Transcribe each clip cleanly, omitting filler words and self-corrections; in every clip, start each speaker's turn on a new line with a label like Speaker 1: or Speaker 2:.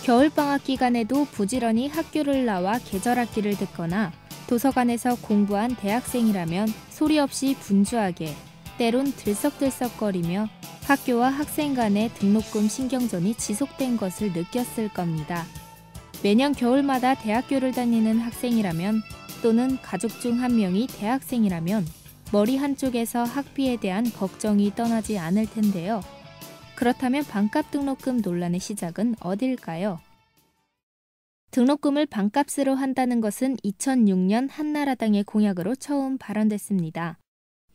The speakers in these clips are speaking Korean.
Speaker 1: 겨울방학 기간에도 부지런히 학교를 나와 계절학기를 듣거나 도서관에서 공부한 대학생이라면 소리 없이 분주하게, 때론 들썩들썩거리며 학교와 학생 간의 등록금 신경전이 지속된 것을 느꼈을 겁니다. 매년 겨울마다 대학교를 다니는 학생이라면 또는 가족 중 한 명이 대학생이라면 머리 한쪽에서 학비에 대한 걱정이 떠나지 않을 텐데요. 그렇다면 반값 등록금 논란의 시작은 어딜까요? 등록금을 반값으로 한다는 것은 2006년 한나라당의 공약으로 처음 발언됐습니다.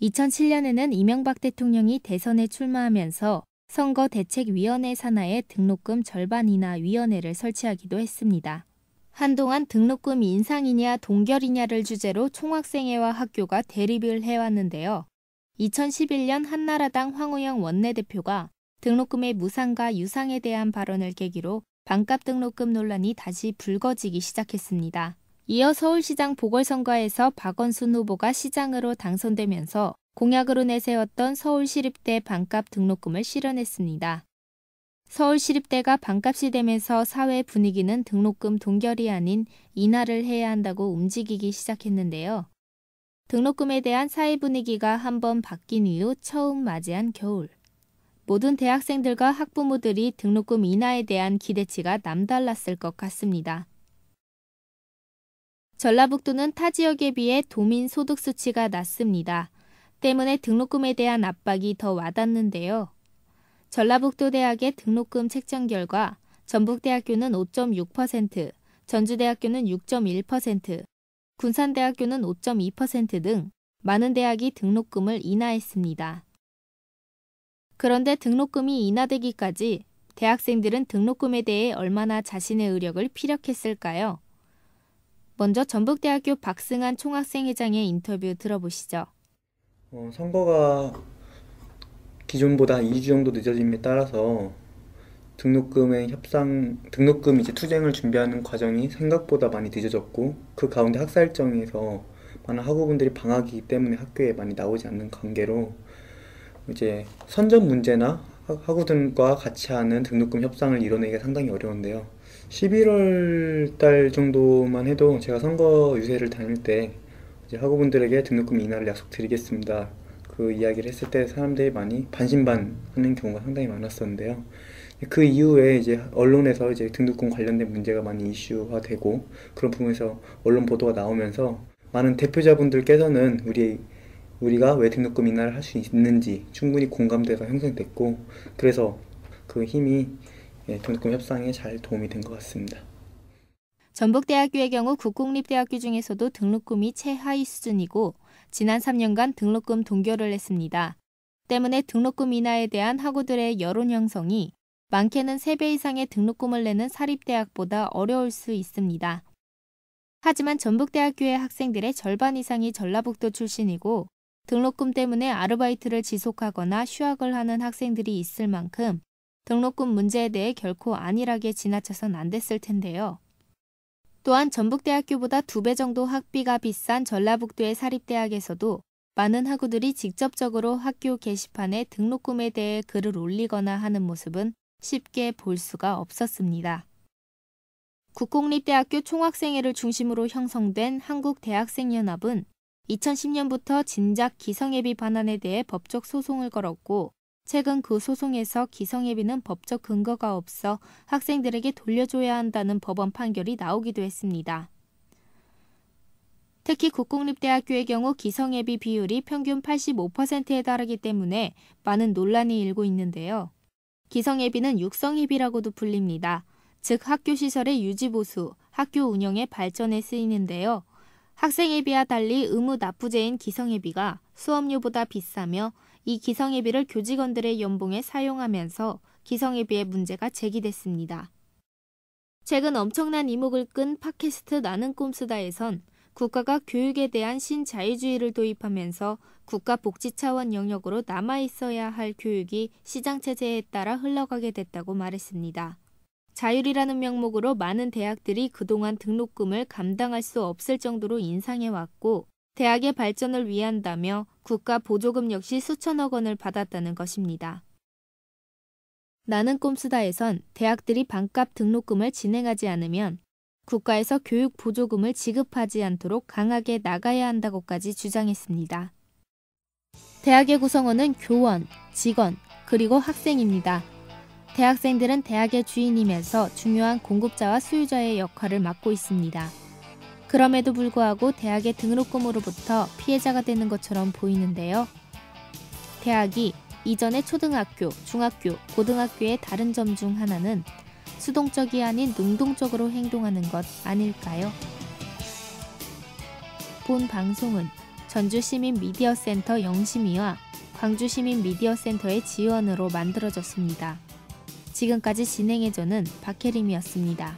Speaker 1: 2007년에는 이명박 대통령이 대선에 출마하면서 선거대책위원회 산하에 등록금 절반 인하 위원회를 설치하기도 했습니다. 한동안 등록금 인상이냐 동결이냐를 주제로 총학생회와 학교가 대립을 해왔는데요. 2011년 한나라당 황우영 원내대표가 등록금의 무상과 유상에 대한 발언을 계기로 반값 등록금 논란이 다시 불거지기 시작했습니다. 이어 서울시장 보궐선거에서 박원순 후보가 시장으로 당선되면서 공약으로 내세웠던 서울시립대 반값 등록금을 실현했습니다. 서울시립대가 반값이 되면서 사회 분위기는 등록금 동결이 아닌 인하를 해야 한다고 움직이기 시작했는데요. 등록금에 대한 사회 분위기가 한번 바뀐 이후 처음 맞이한 겨울. 모든 대학생들과 학부모들이 등록금 인하에 대한 기대치가 남달랐을 것 같습니다. 전라북도는 타 지역에 비해 도민 소득 수치가 낮습니다. 때문에 등록금에 대한 압박이 더 와닿는데요. 전라북도 대학의 등록금 책정 결과 전북대학교는 5.6%, 전주대학교는 6.1%, 군산대학교는 5.2% 등 많은 대학이 등록금을 인하했습니다. 그런데 등록금이 인하되기까지 대학생들은 등록금에 대해 얼마나 자신의 의력을 피력했을까요? 먼저 전북대학교 박승한 총학생회장의 인터뷰 들어보시죠.
Speaker 2: 선거가 기존보다 2주 정도 늦어짐에 따라서 등록금 이제 투쟁을 준비하는 과정이 생각보다 많이 늦어졌고, 그 가운데 학사 일정에서 많은 학우분들이 방학이기 때문에 학교에 많이 나오지 않는 관계로 이제 선점 문제나 학우들과 같이 하는 등록금 협상을 이뤄내기가 상당히 어려운데요. 11월 달 정도만 해도 제가 선거 유세를 다닐 때 이제 학우분들에게 등록금 인하를 약속드리겠습니다, 그 이야기를 했을 때 사람들이 많이 반신반하는 경우가 상당히 많았었는데요. 그 이후에 이제 언론에서 이제 등록금 관련된 문제가 많이 이슈화되고, 그런 부분에서 언론 보도가 나오면서 많은 대표자분들께서는 우리가 왜 등록금 인하를 할 수 있는지 충분히 공감대가 형성됐고, 그래서 그 힘이 등록금 협상에 잘 도움이 된 것 같습니다.
Speaker 1: 전북대학교의 경우 국공립대학교 중에서도 등록금이 최하위 수준이고 지난 3년간 등록금 동결을 했습니다. 때문에 등록금 인하에 대한 학우들의 여론 형성이 많게는 3배 이상의 등록금을 내는 사립대학보다 어려울 수 있습니다. 하지만 전북대학교의 학생들의 절반 이상이 전라북도 출신이고 등록금 때문에 아르바이트를 지속하거나 휴학을 하는 학생들이 있을 만큼 등록금 문제에 대해 결코 안일하게 지나쳐선 안 됐을 텐데요. 또한 전북대학교보다 2배 정도 학비가 비싼 전라북도의 사립대학에서도 많은 학우들이 직접적으로 학교 게시판에 등록금에 대해 글을 올리거나 하는 모습은 쉽게 볼 수가 없었습니다. 국공립대학교 총학생회를 중심으로 형성된 한국대학생연합은 2010년부터 진작 기성예비 반환에 대해 법적 소송을 걸었고 최근 그 소송에서 기성예비는 법적 근거가 없어 학생들에게 돌려줘야 한다는 법원 판결이 나오기도 했습니다. 특히 국공립대학교의 경우 기성예비 비율이 평균 85%에 달하기 때문에 많은 논란이 일고 있는데요. 기성예비는 육성예비라고도 불립니다. 즉 학교 시설의 유지보수, 학교 운영의 발전에 쓰이는데요. 학생예비와 달리 의무 납부제인 기성예비가 수업료보다 비싸며 이 기성예비를 교직원들의 연봉에 사용하면서 기성예비의 문제가 제기됐습니다. 최근 엄청난 이목을 끈 팟캐스트 나는 꼼수다에선 국가가 교육에 대한 신자유주의를 도입하면서 국가복지 차원 영역으로 남아있어야 할 교육이 시장체제에 따라 흘러가게 됐다고 말했습니다. 자율이라는 명목으로 많은 대학들이 그동안 등록금을 감당할 수 없을 정도로 인상해왔고 대학의 발전을 위한다며 국가 보조금 역시 수천억 원을 받았다는 것입니다. 나는 꼼수다에선 대학들이 반값 등록금을 진행하지 않으면 국가에서 교육 보조금을 지급하지 않도록 강하게 나가야 한다고까지 주장했습니다. 대학의 구성원은 교원, 직원, 그리고 학생입니다. 대학생들은 대학의 주인이면서 중요한 공급자와 수요자의 역할을 맡고 있습니다. 그럼에도 불구하고 대학의 등록금으로부터 피해자가 되는 것처럼 보이는데요. 대학이 이전의 초등학교, 중학교, 고등학교의 다른 점 중 하나는 수동적이 아닌 능동적으로 행동하는 것 아닐까요? 본 방송은 전주시민미디어센터 영심이와 광주시민미디어센터의 지원으로 만들어졌습니다. 지금까지 진행해줘는 박혜림이었습니다.